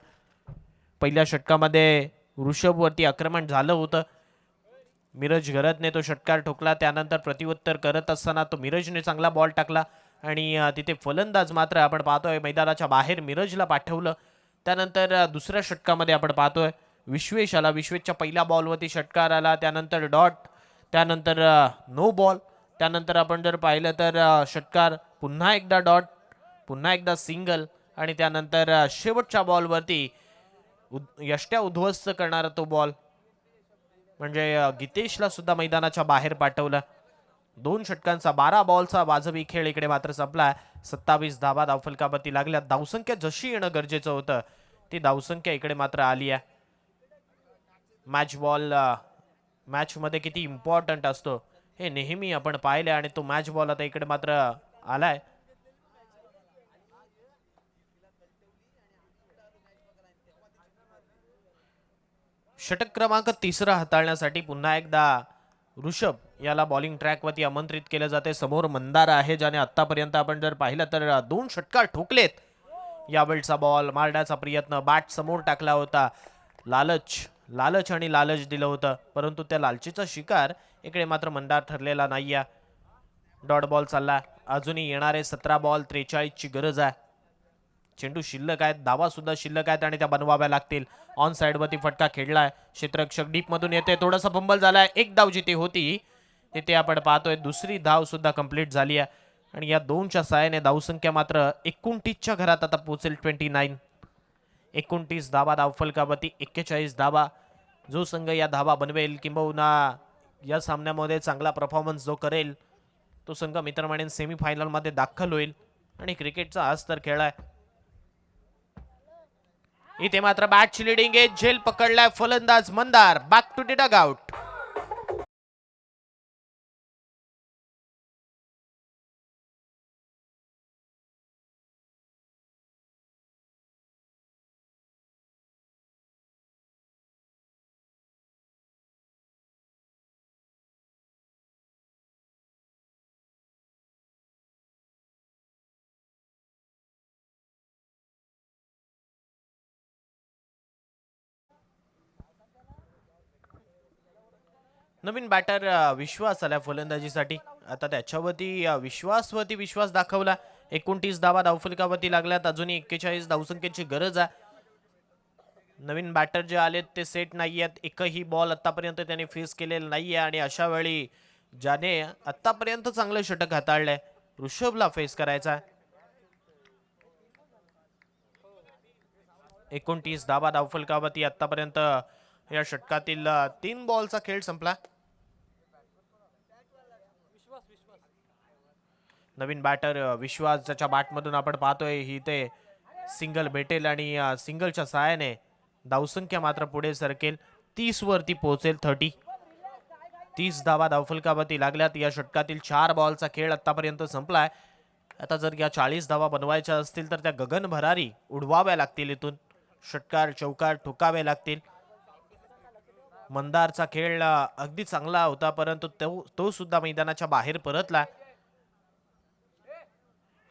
पहिल्या षटकामध्ये ऋषभवरती आक्रमण झालं होतं. मिरज घरतने तो षटकार ठोकला. त्यानंतर प्रत्युत्तर करत असताना तो मिरजने चांगला बॉल टाकला आणि तिथे फलंदाज मात्र आपण पाहतोय मैदानाच्या बाहेर मिरजला पाठवलं. त्यानंतर दुसऱ्या षटकामध्ये आपण पाहतोय विश्वेश आला. विश्वेशच्या पहिल्या बॉलवरती षटकार आला. त्यानंतर डॉट, त्यानंतर नो बॉल. त्यानंतर आपण जर पाहिलं तर षटकार, पुन्हा एकदा डॉट, पुन्हा एकदा सिंगल आणि त्यानंतर शेवटच्या बॉलवरती यष्ट्या उद्ध्वस्त करणारा तो बॉल म्हणजे गीतेशला सुद्धा मैदानाच्या बाहेर पाठवलं. 2 षटकांचा 12 बॉलचा वाजवी खेळ इकडे मात्र संपला. 27 धावा धावफलकावरती लागल्या. धावसंख्या जशी येणं गरजेचं होतं ती धावसंख्या इकडे मात्र आली आहे. मॅच बॉल मॅच मध्ये किती इम्पॉर्टंट असतो हे नेहमी आपण पाहिले आणि तो मॅच बॉल आता इकडे मात्र आलाय. षटक क्रमांक 3 हाताळण्यासाठी पुन्हा एकदा ऋषभ याला बॉलिंग ट्रॅकवरती आमंत्रित केलं जाते. समोर मंदारा आहे ज्याने आतापर्यंत आपण जर पाहिलं तर 2 षटकार ठोकलेत. यावेळचा बॉल मारण्याचा प्रयत्न, बॅट समोर टाकला होता. लालच आणि लालच दिलं होतं, परंतु त्या लालचीचा शिकार इकडे मात्र मंदार ठरलेला नाहीये. डॉट बॉल चालला. अजूनही येणारे 17 बॉल 43 ची गरज आहे. चेंडू शिल्लक आहेत, धावा सुद्धा शिल्लक आहेत आणि त्या बनवाव्या लागतील. ऑन साइड वरती फटका खेळलाय. क्षेत्ररक्षक डीप मधून येते. थोडासा फंबल झालाय. एक धाव जिथे होती तिथे आपण पाहतोय दुसरी धाव सुद्धा कंप्लीट झाली आहे आणि या 2च्या साहाय्याने धावसंख्या मात्र 29च्या घरात आता पोहोचेल. 29. 29 धावा धावफलकावरती 41 धावा. जो संघ या धावा बनवेल किंबहुना या सामन्यामध्ये चांगला परफॉर्मन्स जो करेल तो संघ मित्र म्हणेन सेमीफायनल मध्ये दाखल होईल आणि क्रिकेटचा आज तर खेळ आहे. इथे मात्र बॅटची लिडिंग एज झेल पकडलाय फलंदाज Mandar. Back to the dugout. नवीन बॅटर विश्वास आला फलंदाजीसाठी. आता त्याच्यावरती विश्वास दाखवला. 29 धावा धावफलकावरती लागल्यात. अजूनही 41 धावसंख्येची गरज आहे. नवीन बॅटर जे आलेत ते सेट नाही आहेत. एकही बॉल आतापर्यंत त्याने फेस केलेला नाहीये आणि अशा वेळी ज्याने आतापर्यंत चांगलं षटक हाताळलंय ऋषभला फेस करायचा. 29 धावा धावफलकावरती आतापर्यंत या षटकातील 3 बॉलचा खेळ संपला. नवीन बॅटर विश्वास ज्याच्या बॅटमधून आपण पाहतोय ही ते सिंगल भेटेल आणि सिंगलच्या सहाय्याने धावसंख्या मात्र पुढे सरकेल. 30 वरती पोहोचेल. 30 धावा धावफलकावरती लागल्यात. या षटकातील 4 बॉलचा खेळ आतापर्यंत संपलाय. आता जर या 40 धावा बनवायच्या असतील तर त्या गगन भरारी उडवाव्या लागतील. इथून षटकार चौकार ठोकावे लागतील. मंदारचा खेळ अगदी चांगला होता परंतु तो सुद्धा मैदानाच्या बाहेर परतला.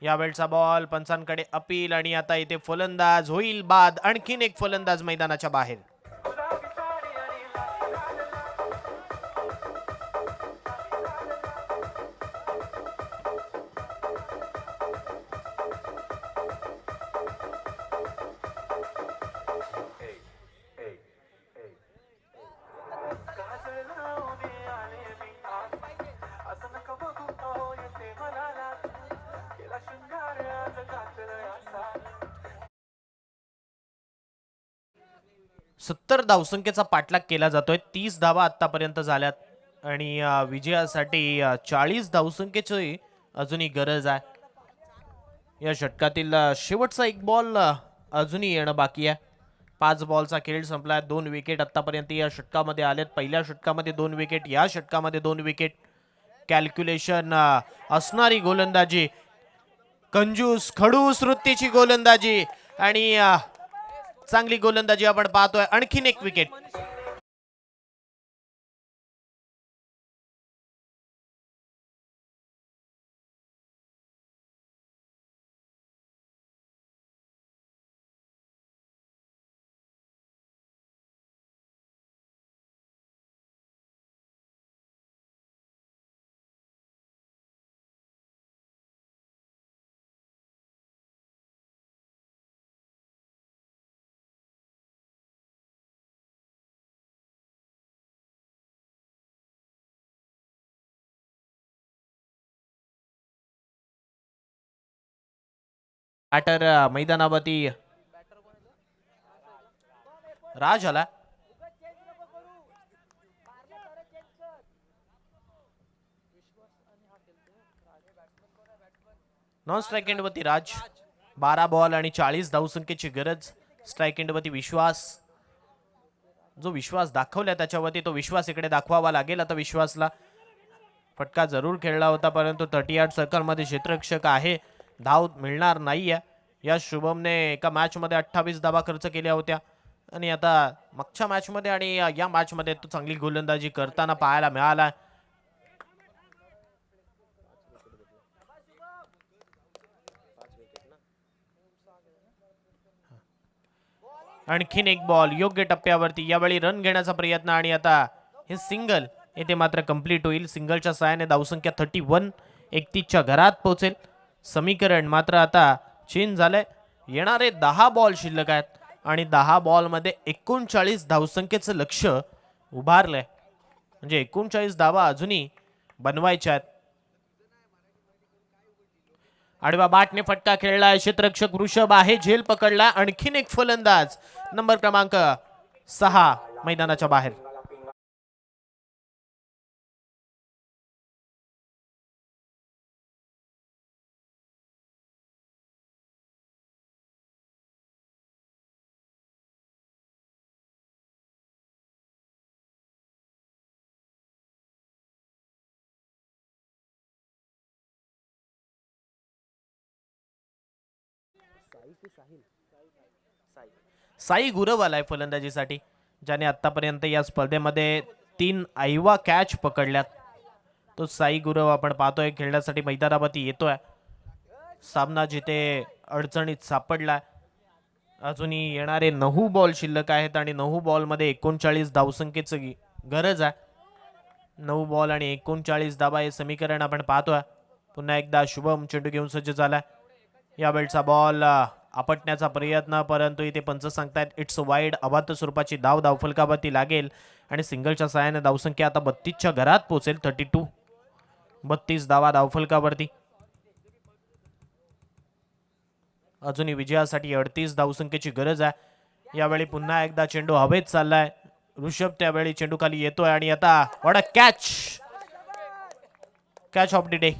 यावेळचा बॉल पंचांकडे अपील आणि आता इथे फलंदाज होईल बाद. आणखीन एक फलंदाज मैदानाच्या बाहेर. सत्तर धावसंख्येचा पाठलाग केला जातोय. 30 धावा आतापर्यंत झाल्यात आणि विजयासाठी 40 धावसंख्येची अजूनही गरज आहे. या षटकातील शेवटचा एक बॉल अजूनही येणं बाकी आहे. 5 बॉलचा खेळ संपला. 2 विकेट आतापर्यंत या षटकामध्ये आलेत. पहिल्या षटकामध्ये 2 विकेट, या षटकामध्ये 2 विकेट. कॅल्क्युलेशन असणारी गोलंदाजी, कंजूस खडूस वृत्तीची गोलंदाजी आणि चांगली गोलंदाजी आपण पाहतोय. आणखीन एक विकेट. बॅटर मैदानावरती राज आला. नॉन स्ट्राईक एंडवरती राज. 12 बॉल आणि 40 धावसंख्येची गरज. स्ट्राईक एंडवरती विश्वास. जो विश्वास दाखवला त्याच्यावरती तो विश्वास इकडे दाखवावा लागेल. आता विश्वासला फटका जरूर खेळला होता परंतु 38 सर्कलमध्ये क्षेत्ररक्षक आहे, धाव मिळणार नाहीये. या शुभमने एका मॅच मध्ये 28 धावा खर्च केल्या होत्या आणि आता मागच्या मॅच मध्ये आणि या मॅच मध्ये तो चांगली गोलंदाजी करताना पाहायला मिळाला. आणखीन एक बॉल योग्य टप्प्यावरती. यावेळी रन घेण्याचा प्रयत्न आणि आता हे सिंगल येथे मात्र कंप्लीट होईल. सिंगलच्या सहाय्याने धावसंख्या 31 31च्या घरात पोहोचेल. समीकरण मात्र आता चेंज झालंय. येणारे 10 बॉल शिल्लक आहेत आणि 10 बॉल मध्ये 39 धावसंख्येचं लक्ष उभारलंय. म्हणजे 39 धावा अजूनही बनवायच्या आहेत. आडवा बाटने फटका खेळलाय. क्षेत्ररक्षक वृषभ आहे, झेल पकडला. आणखीन एक फलंदाज नंबर क्रमांक 6 मैदानाच्या बाहेर. साई गुरव आलाय फलंदाजीसाठी, ज्याने आतापर्यंत या स्पर्धेमध्ये 3 आईवा कॅच पकडल्यात. तो साई गुरव आपण पाहतोय खेळण्यासाठी मैदानावरती येतोय. सामना जिथे अडचणीत सापडलाय. अजूनही येणारे 9 बॉल शिल्लक आहेत आणि 9 बॉल मध्ये 39 धावसंख्येची गरज आहे. 9 बॉल आणि 39 धावा हे समीकरण आपण पाहतोय. पुन्हा एकदा शुभम चेंडू घेऊन सज्ज झालाय. यावेळचा बॉल आपटण्याचा प्रयत्न परंतु इथे पंच सांगतायत इट्स वाईड. अबाध स्वरूपाची धाव धावफलकावरती लागेल आणि सिंगलच्या सहाय्याने धावसंख्या आता 32च्या घरात पोहोचेल. 32 32 धावा धावफलकावरती. अजूनही विजयासाठी 38 धावसंख्येची गरज आहे. यावेळी पुन्हा एकदा चेंडू हवेत चाललाय. ऋषभ त्यावेळी चेंडू खाली येतोय आणि आता what a catch. Catch of the day.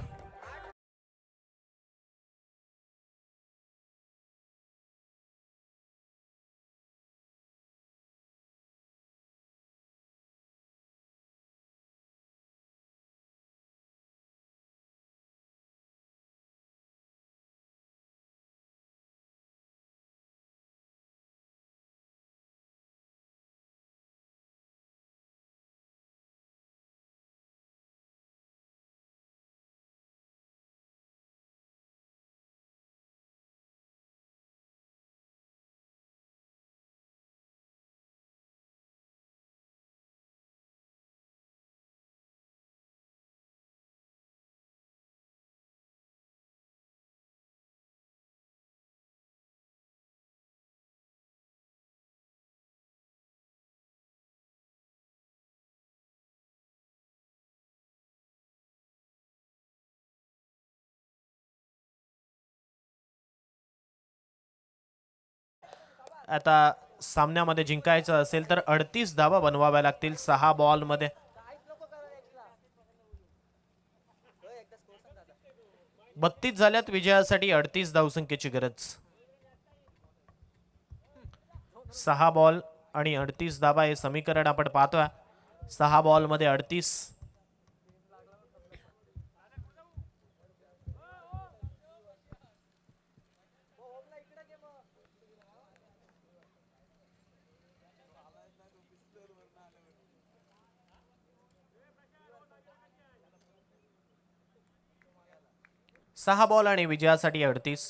आता सामन्यामध्ये जिंकायचं असेल तर 38 धावा बनवाव्या लागतील 6 बॉल मध्ये. 32 झाल्यात विजयासाठी 38 धावसंख्येची गरज. 6 बॉल आणि 38 धावा हे समीकरण आपण पाहतोय. 6 बॉल मध्ये 38. सहा बॉल आणि विजयासाठी 38.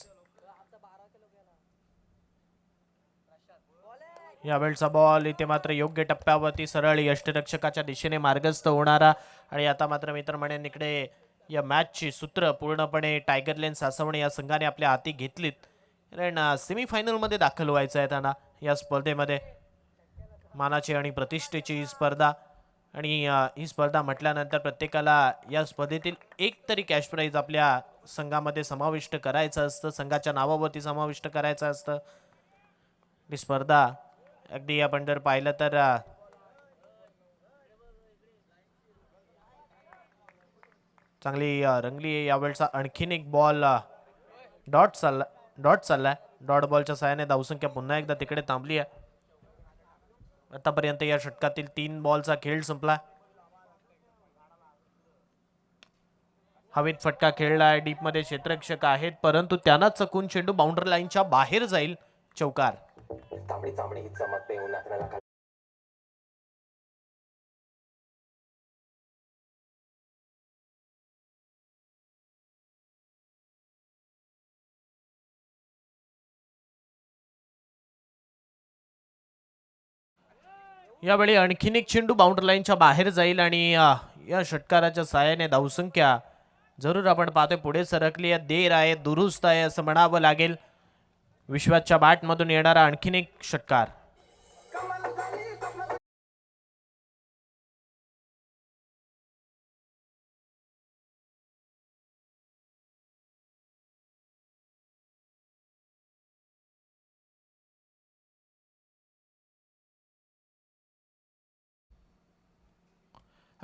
यावेळचा बॉल इथे मात्र योग्य टप्प्यावरती सरळ यष्टिरक्षकाच्या दिशेने मार्गस्थ होणारा आणि आता मात्र मित्र म्हणेन इकडे या मॅचची सूत्र पूर्णपणे टायगर लेन सासवणे या संघाने आपल्या हाती घेतलीत. कारण सेमीफायनल मध्ये दाखल व्हायचं आहे त्यांना या स्पर्धेमध्ये. मानाची आणि प्रतिष्ठेची ही स्पर्धा आणि ही स्पर्धा म्हटल्यानंतर प्रत्येकाला या स्पर्धेतील एक तरी कॅश प्राइज आपल्या संघामध्ये समाविष्ट करायचं असतं, संघाच्या नावावरती समाविष्ट करायचं असतं. ही स्पर्धा अगदी आपण जर पाहिलं तर चांगली रंगली आहे. यावेळचा आणखीन एक बॉल डॉट चाललाय. डॉट बॉलच्या सहाय्याने धावसंख्या पुन्हा एकदा तिकडे थांबली आहे. आतापर्यंत या षटकातील 3 बॉलचा खेळ संपला. हवेत फटका खेळलाय, डीप मध्ये क्षेत्ररक्षक आहेत, परंतु त्यांना चकून चेंडू बाउंड्री लाईनच्या बाहेर जाईल. चौकार. यावेळी आणखीन एक चेंडू बाउंड्री लाईनच्या बाहेर जाईल आणि या षटकाराच्या साहाय्याने धावसंख्या जरूर आपण पाहतोय पुढे सरकली आहे. देर आहे, दुरुस्त आहे असं म्हणावं लागेल. विश्वाच्या बॅटमधून येणारा आणखीन एक षटकार.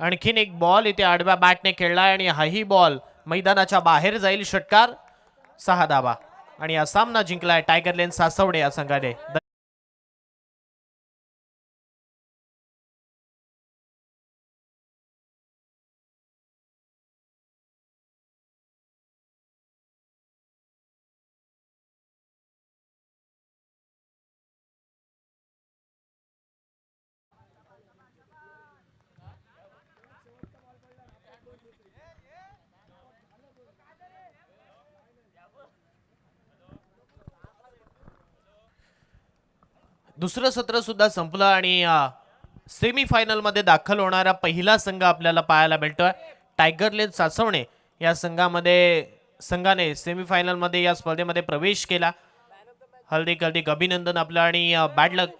आणखीन एक बॉल इथे आडव्या बॅटने खेळलाय आणि हाही बॉल मैदानाच्या बाहेर जाईल. षटकार. 6 धावा आणि हा सामना जिंकलाय टायगर लेन सासवडे या संघाने. दुसरं सत्र सुद्धा संपलं आणि सेमी फायनल मध्ये दाखल होणारा पहिला संघ आपल्याला पाहायला मिळतोय. टायगर लेन सासवणे या संघाने सेमीफायनल मध्ये या स्पर्धेमध्ये प्रवेश केला. हार्दिक अभिनंदन आपलं आणि बॅड लक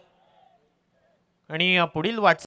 आणि पुढील वाटचाल